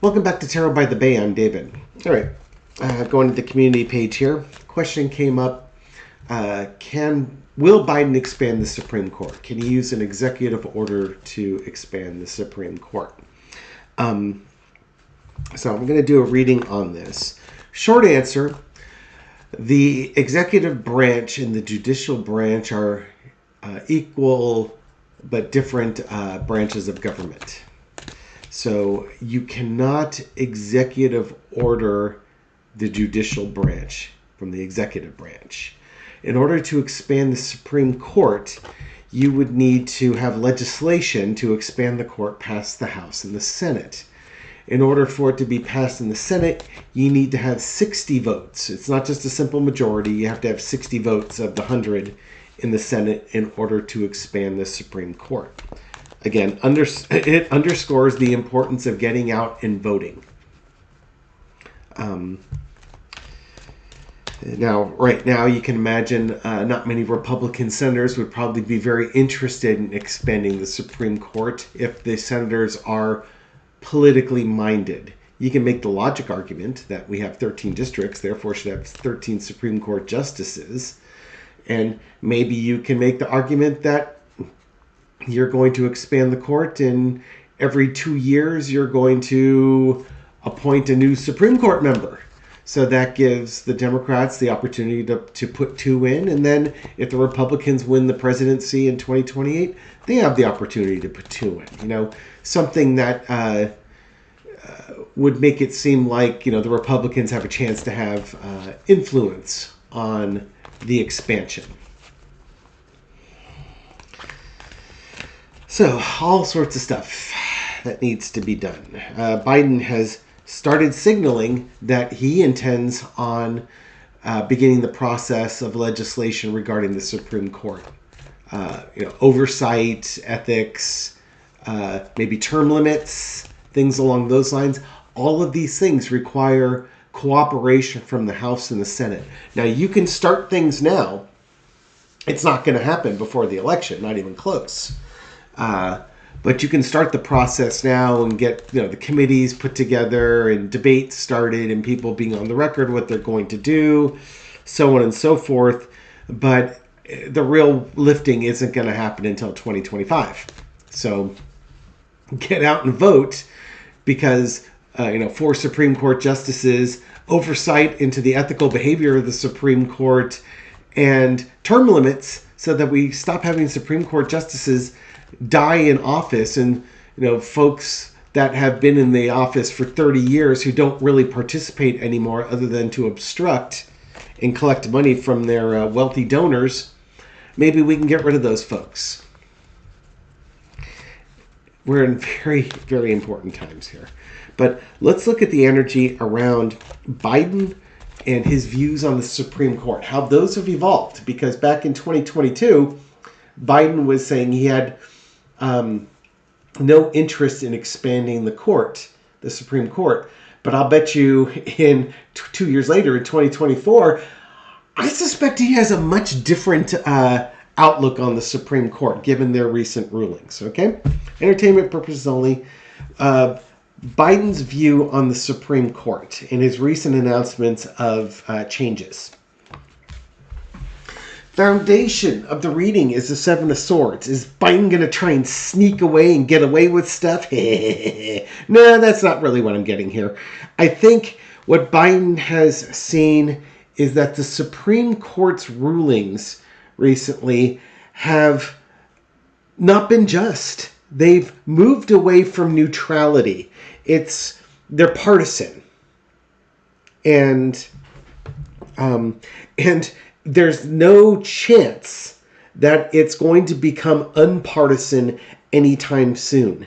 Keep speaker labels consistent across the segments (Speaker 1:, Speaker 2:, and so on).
Speaker 1: Welcome back to Tarot by the Bay. I'm David. All right, going to the community page here. Question came up: Will Biden expand the Supreme Court? Can he use an executive order to expand the Supreme Court? So I'm going to do a reading on this. Short answer: the executive branch and the judicial branch are equal but different branches of government. So you cannot executive order the judicial branch from the executive branch. In order to expand the Supreme Court, you would need to have legislation to expand the court past the House and the Senate. In order for it to be passed in the Senate, you need to have 60 votes. It's not just a simple majority. You have to have 60 votes of the 100 in the Senate in order to expand the Supreme Court. Again, it underscores the importance of getting out and voting. Right now, you can imagine not many Republican senators would probably be very interested in expanding the Supreme Court if the senators are politically minded. You can make the logic argument that we have 13 districts, therefore should have 13 Supreme Court justices. And maybe you can make the argument that you're going to expand the court, and every 2 years you're going to appoint a new Supreme Court member. So that gives the Democrats the opportunity to put 2 in, and then if the Republicans win the presidency in 2028, they have the opportunity to put 2 in. Something that would make it seem like the Republicans have a chance to have influence on the expansion. So, all sorts of stuff that needs to be done. Biden has started signaling that he intends on beginning the process of legislation regarding the Supreme Court. Oversight, ethics, maybe term limits, things along those lines. All of these things require cooperation from the House and the Senate. Now, you can start things now. It's not going to happen before the election, not even close. But you can start the process now and get the committees put together and debates started and people being on the record what they're going to do, so on and so forth. But the real lifting isn't going to happen until 2025. So get out and vote, because 4 Supreme Court justices, oversight into the ethical behavior of the Supreme Court, and term limits so that we stop having Supreme Court justices die in office, and folks that have been in the office for 30 years who don't really participate anymore other than to obstruct and collect money from their wealthy donors. Maybe we can get rid of those folks. We're in very, very important times here. But let's look at the energy around Biden and his views on the Supreme Court, how those have evolved. Because back in 2022, Biden was saying he had no interest in expanding the Supreme Court. But I'll bet you in 2 years later, in 2024, I suspect he has a much different outlook on the Supreme Court, given their recent rulings. Okay? Entertainment purposes only. Biden's view on the Supreme Court and his recent announcements of changes. Foundation of the reading is the 7 of Swords. Is Biden going to try and sneak away and get away with stuff? No, that's not really what I'm getting here. I think what Biden has seen is that the Supreme Court's rulings recently have not been just. They've moved away from neutrality. They're partisan. And there's no chance that it's going to become unpartisan anytime soon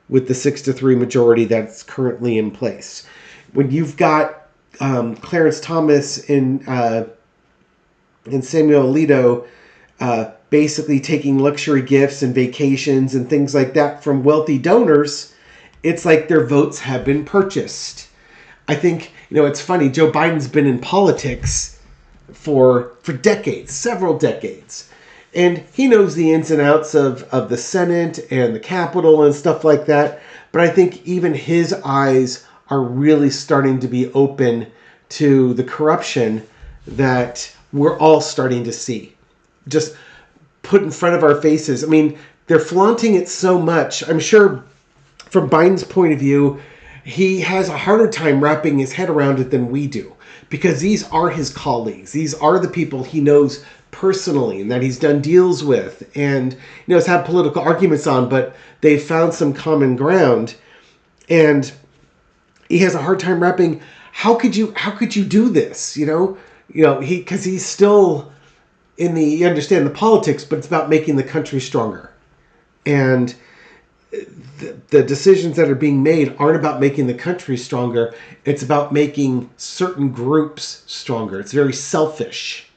Speaker 1: with the 6-3 majority that's currently in place. When you've got Clarence Thomas and Samuel Alito basically taking luxury gifts and vacations and things like that from wealthy donors, it's like their votes have been purchased. I think, it's funny, Joe Biden's been in politics for decades, several decades. And he knows the ins and outs of the Senate and the Capitol and stuff like that. But I think even his eyes are really starting to be open to the corruption that we're all starting to see. Just put in front of our faces. I mean, they're flaunting it so much. I'm sure from Biden's point of view, he has a harder time wrapping his head around it than we do, because these are his colleagues. These are the people he knows personally and that he's done deals with and has had political arguments on, but they've found some common ground. And he has a hard time wrapping, how could you do this? Because he's still you understand the politics, but it's about making the country stronger. And the decisions that are being made aren't about making the country stronger. It's about making certain groups stronger. It's very selfish.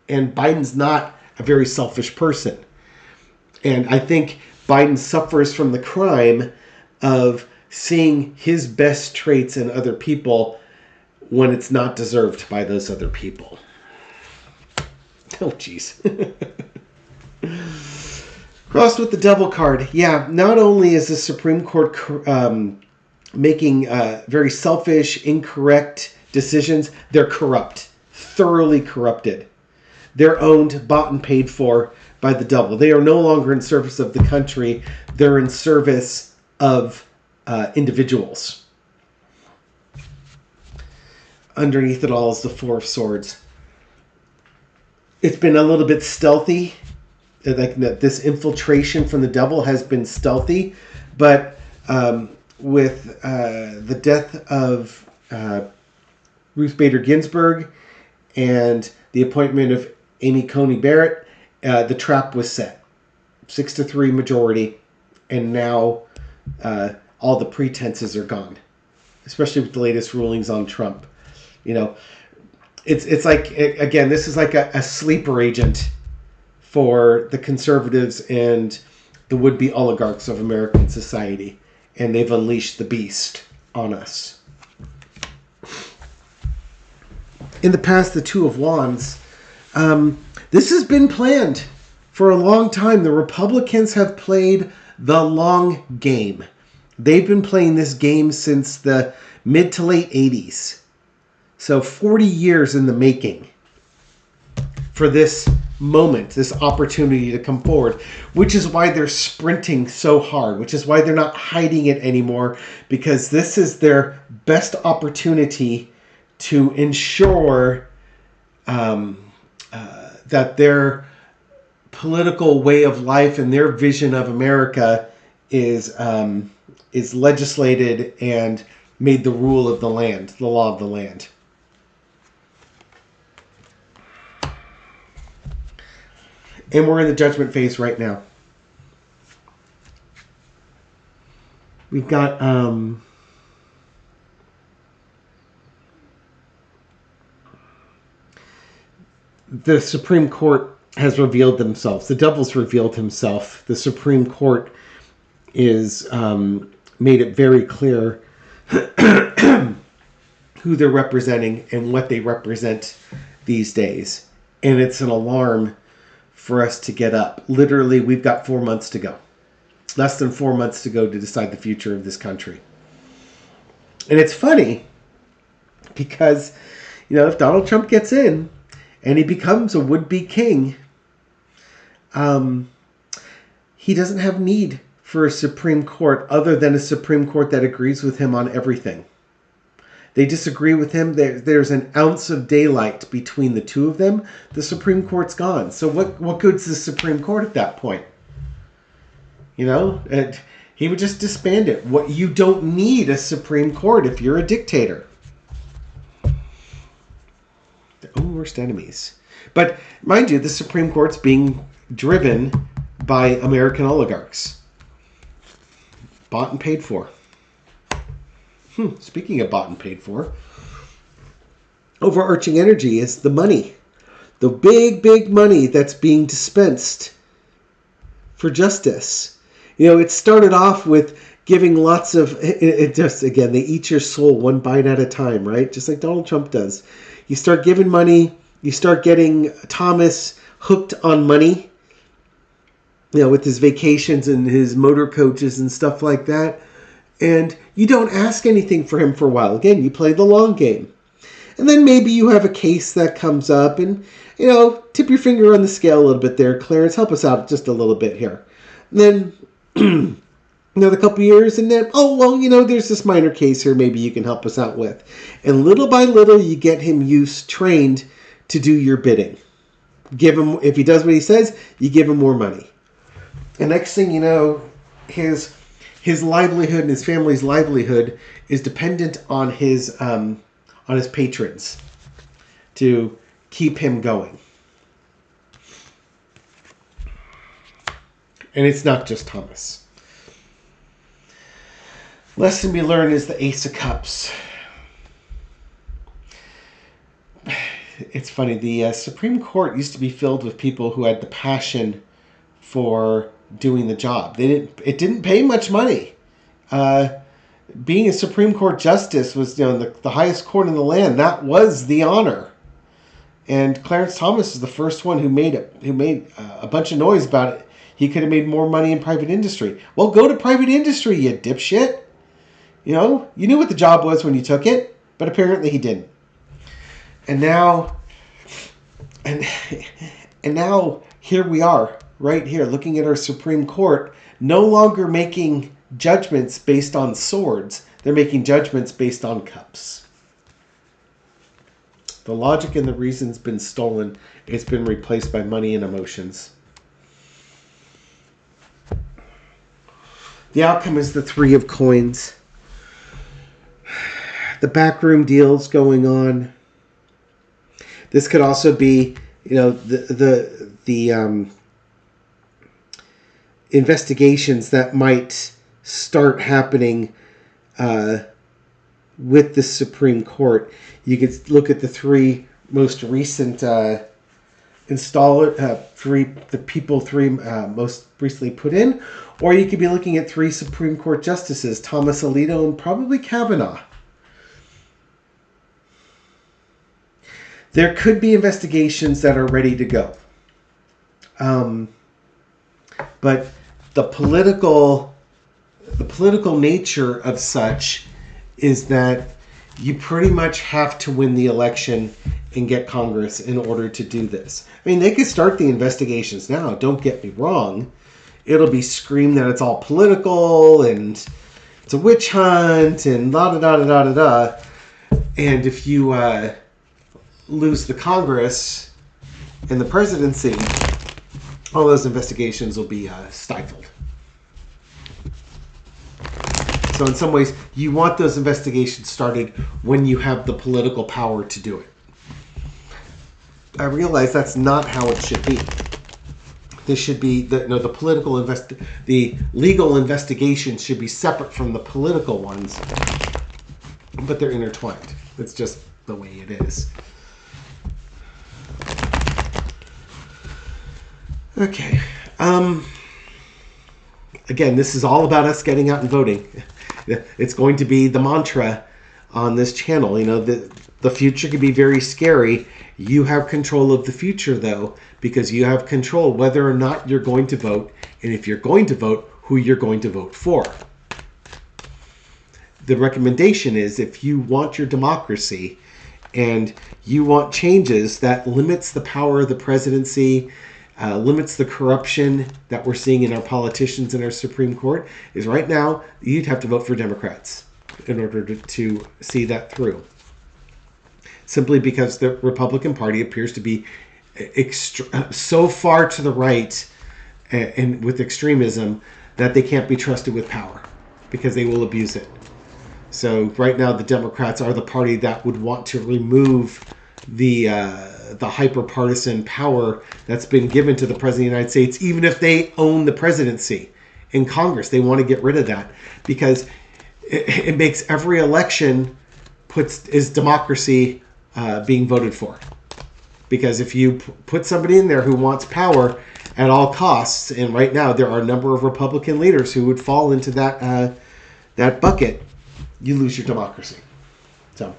Speaker 1: And Biden's not a very selfish person. And I think Biden suffers from the crime of seeing his best traits in other people when it's not deserved by those other people. Oh, jeez. Crossed with the devil card. Yeah, not only is the Supreme Court making very selfish, incorrect decisions, they're corrupt. Thoroughly corrupted. They're owned, bought, and paid for by the devil. They are no longer in service of the country. They're in service of individuals. Underneath it all is the Four of Swords. It's been a little bit stealthy. Like this infiltration from the devil has been stealthy, but with the death of Ruth Bader Ginsburg and the appointment of Amy Coney Barrett, the trap was set. 6-3 majority, and now all the pretenses are gone, especially with the latest rulings on Trump. It's like, again, this is like a sleeper agent for the conservatives and the would-be oligarchs of American society. And they've unleashed the beast on us. In the past, the Two of Wands, this has been planned for a long time. The Republicans have played the long game. They've been playing this game since the mid to late 80s. So 40 years in the making for this moment, this opportunity to come forward, which is why they're sprinting so hard, which is why they're not hiding it anymore, because this is their best opportunity to ensure that their political way of life and their vision of America is legislated and made the rule of the land, the law of the land. And we're in the judgment phase right now. We've got the Supreme Court has revealed themselves. The devil's revealed himself. The Supreme Court is made it very clear who they're representing and what they represent these days. And it's an alarm for us to get up. Literally, we've got 4 months to go. Less than 4 months to go to decide the future of this country. And it's funny because, if Donald Trump gets in and he becomes a would-be king, he doesn't have need for a Supreme Court other than a Supreme Court that agrees with him on everything. They disagree with him. There's an ounce of daylight between the two of them. The Supreme Court's gone. So what good's the Supreme Court at that point? He would just disband it. You don't need a Supreme Court if you're a dictator. The worst enemies. But mind you, the Supreme Court's being driven by American oligarchs. Bought and paid for. Speaking of bought and paid for, overarching energy is the money. The big, big money that's being dispensed for justice. It started off with giving lots of, it just, again, they eat your soul one bite at a time, right? Just like Donald Trump does. You start giving money, you start getting Thomas hooked on money, with his vacations and his motor coaches and stuff like that. And you don't ask anything for him for a while. Again, you play the long game. And then maybe you have a case that comes up and, tip your finger on the scale a little bit there. Clarence, help us out just a little bit here. And then another couple years and then, there's this minor case here maybe you can help us out with. And little by little, you get him trained to do your bidding. Give him, if he does what he says, you give him more money. And next thing you know, his livelihood and his family's livelihood is dependent on his patrons to keep him going. And it's not just Thomas. Lesson we learn is the Ace of Cups. It's funny, the Supreme Court used to be filled with people who had the passion for doing the job. It didn't pay much money. Being a Supreme Court justice was, the highest court in the land. That was the honor. And Clarence Thomas is the first one who made a bunch of noise about it. He could have made more money in private industry. Well, go to private industry, you dipshit. You knew what the job was when you took it, but apparently he didn't. And now here we are, right here, looking at our Supreme Court, no longer making judgments based on swords. They're making judgments based on cups. The logic and the reason's been stolen. It's been replaced by money and emotions. The outcome is the Three of Coins. The backroom deals going on. This could also be, the investigations that might start happening with the Supreme Court. You could look at the three most recent most recently put in, or you could be looking at three Supreme Court justices, Thomas Alito and probably Kavanaugh. There could be investigations that are ready to go. But the political nature of such is that you pretty much have to win the election and get Congress in order to do this. I mean, they could start the investigations now, don't get me wrong. It'll be screamed that it's all political and it's a witch hunt and da-da-da-da-da-da-da. And if you lose the Congress and the presidency, all those investigations will be stifled. So in some ways, you want those investigations started when you have the political power to do it. I realize that's not how it should be. This should be the legal investigations should be separate from the political ones, but they're intertwined. It's just the way it is. Okay. Again, this is all about us getting out and voting. It's going to be the mantra on this channel. The future can be very scary. You have control of the future, though, because you have control whether or not you're going to vote, and if you're going to vote, who you're going to vote for. The recommendation is, if you want your democracy and you want changes that limits the power of the presidency, limits the corruption that we're seeing in our politicians and our Supreme Court, is right now you'd have to vote for Democrats in order to see that through. Simply because the Republican Party appears to be so far to the right and with extremism that they can't be trusted with power because they will abuse it. So right now the Democrats are the party that would want to remove the hyper-partisan power that's been given to the President of the United States, even if they own the presidency in Congress. They want to get rid of that because it makes every election is democracy being voted for. Because if you put somebody in there who wants power at all costs, and right now there are a number of Republican leaders who would fall into that bucket, you lose your democracy. So,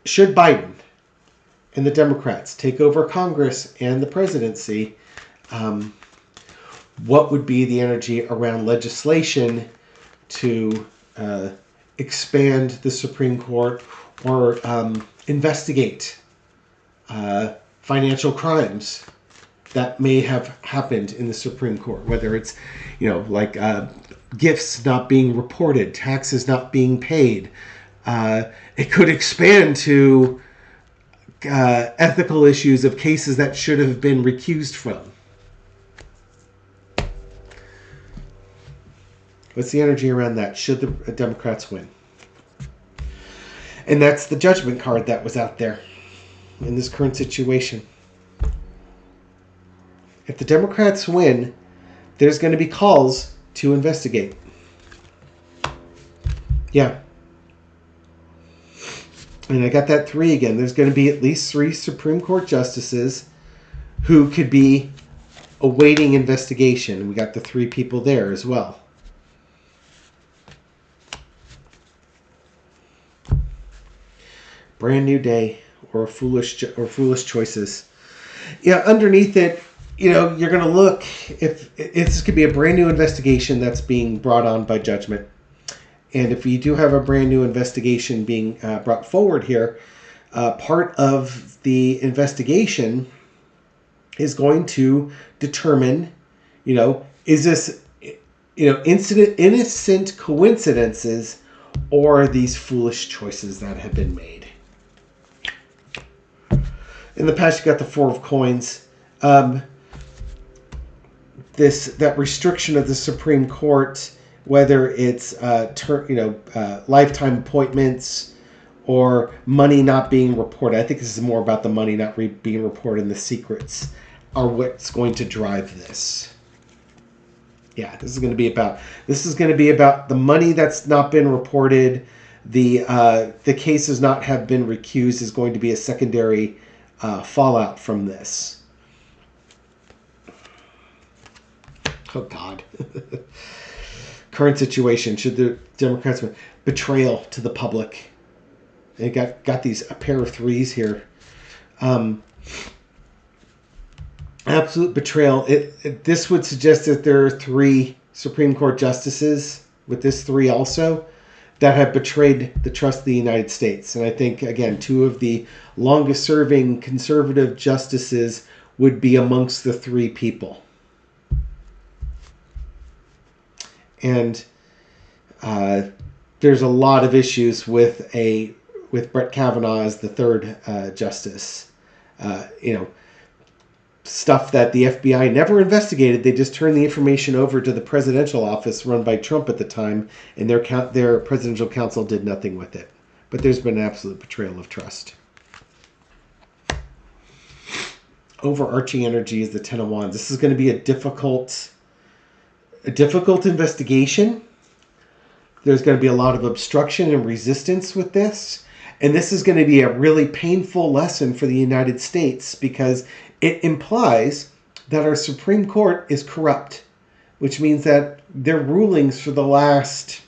Speaker 1: should Biden and the Democrats take over Congress and the presidency, what would be the energy around legislation to expand the Supreme Court or investigate financial crimes that may have happened in the Supreme Court, whether it's, like gifts not being reported, taxes not being paid. It could expand to ethical issues of cases that should have been recused from. What's the energy around that? Should the Democrats win? And that's the judgment card that was out there in this current situation. If the Democrats win, there's going to be calls to investigate. Yeah. And I got that 3 again. There's going to be at least 3 Supreme Court justices who could be awaiting investigation. We got the 3 people there as well. Brand new day or foolish choices. Yeah, underneath it, you're going to look if this could be a brand new investigation that's being brought on by judgment. And if you do have a brand new investigation being brought forward here, part of the investigation is going to determine, is this, innocent coincidences or these foolish choices that have been made. In the past, you got the 4 of coins. That restriction of the Supreme Court, whether it's lifetime appointments or money not being reported. I think this is more about the money not being reported and the secrets are what's going to drive this. Yeah, this is going to be about the money that's not been reported. The cases not have been recused is going to be a secondary fallout from this. Oh, God. Current situation. Should the Democrats win? Betrayal to the public. They got a pair of 3s here. Absolute betrayal. This would suggest that there are 3 Supreme Court justices with this 3 also that have betrayed the trust of the United States. And I think, again, 2 of the longest serving conservative justices would be amongst the 3 people. And there's a lot of issues with Brett Kavanaugh as the 3rd justice. Stuff that the FBI never investigated. They just turned the information over to the presidential office run by Trump at the time, and their presidential counsel did nothing with it. But there's been an absolute betrayal of trust. Overarching energy is the 10 of Wands. This is going to be a difficult investigation. There's going to be a lot of obstruction and resistance with this. And this is going to be a really painful lesson for the United States because it implies that our Supreme Court is corrupt, which means that their rulings for the last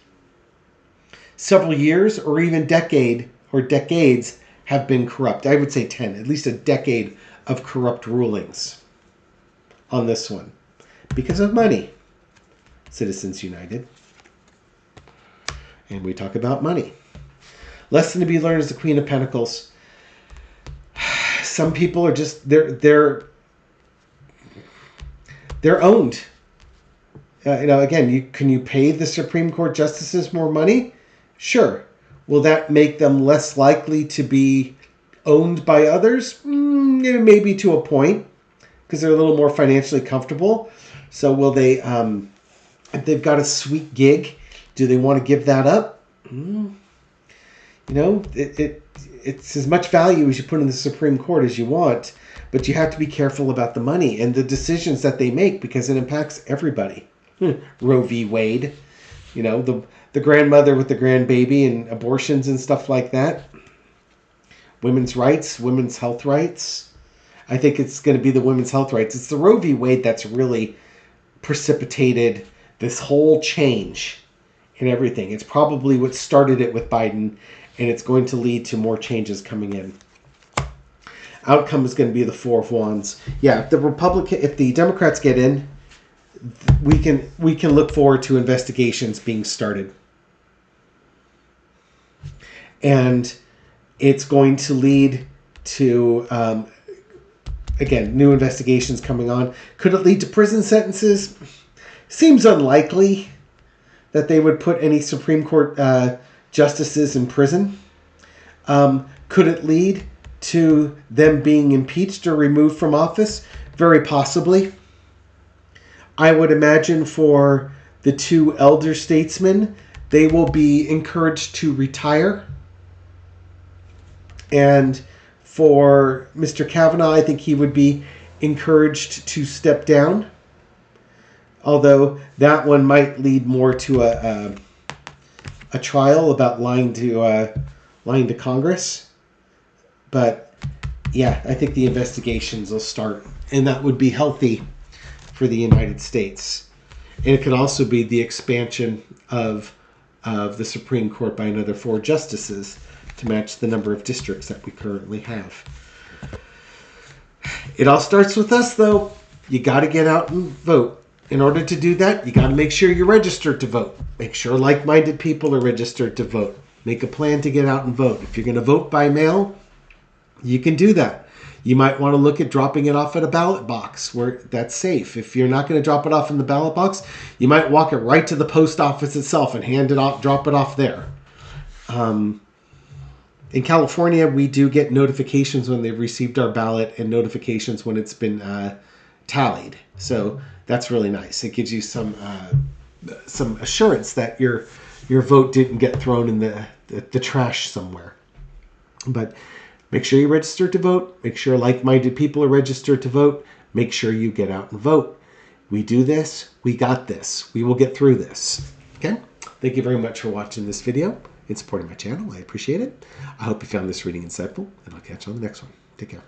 Speaker 1: several years or even decades have been corrupt. I would say 10, at least a decade of corrupt rulings on this one because of money. Citizens United. And we talk about money. Lesson to be learned is the Queen of Pentacles. Some people are just they're owned. Again, can you pay the Supreme Court justices more money? Sure. Will that make them less likely to be owned by others? Maybe to a point, because they're a little more financially comfortable. So will they? If they've got a sweet gig, do they want to give that up? It's as much value as you put in the Supreme Court as you want, but you have to be careful about the money and the decisions that they make because it impacts everybody. Roe v. Wade, the grandmother with the grandbaby and abortions and stuff like that. Women's rights, women's health rights. I think it's going to be the women's health rights. It's the Roe v. Wade that's really precipitated this whole change in everything. It's probably what started it with Biden, and it's going to lead to more changes coming in. Outcome is going to be the 4 of Wands. Yeah, if the Democrats get in, we can look forward to investigations being started. And it's going to lead to, again, new investigations coming on. Could it lead to prison sentences? Seems unlikely that they would put any Supreme Court justices in prison. Could it lead to them being impeached or removed from office? Very possibly. I would imagine for the two elder statesmen, they will be encouraged to retire. And for Mr. Kavanaugh, I think he would be encouraged to step down. Although that one might lead more to a trial about lying to Congress. But yeah, I think the investigations will start, and that would be healthy for the United States. And it could also be the expansion of the Supreme Court by another 4 justices to match the number of districts that we currently have. It all starts with us, though. You got to get out and vote. In order to do that, you got to make sure you're registered to vote. Make sure like-minded people are registered to vote. Make a plan to get out and vote. If you're going to vote by mail, you can do that. You might want to look at dropping it off at a ballot box where that's safe. If you're not going to drop it off in the ballot box, you might walk it right to the post office itself and hand it off, drop it off there. In California, we do get notifications when they've received our ballot and notifications when it's been tallied. So that's really nice. It gives you some assurance that your vote didn't get thrown in the trash somewhere. But make sure you're registered to vote. Make sure like-minded people are registered to vote. Make sure you get out and vote. We do this. We got this. We will get through this. Okay? Thank you very much for watching this video and supporting my channel. I appreciate it. I hope you found this reading insightful, and I'll catch you on the next one. Take care.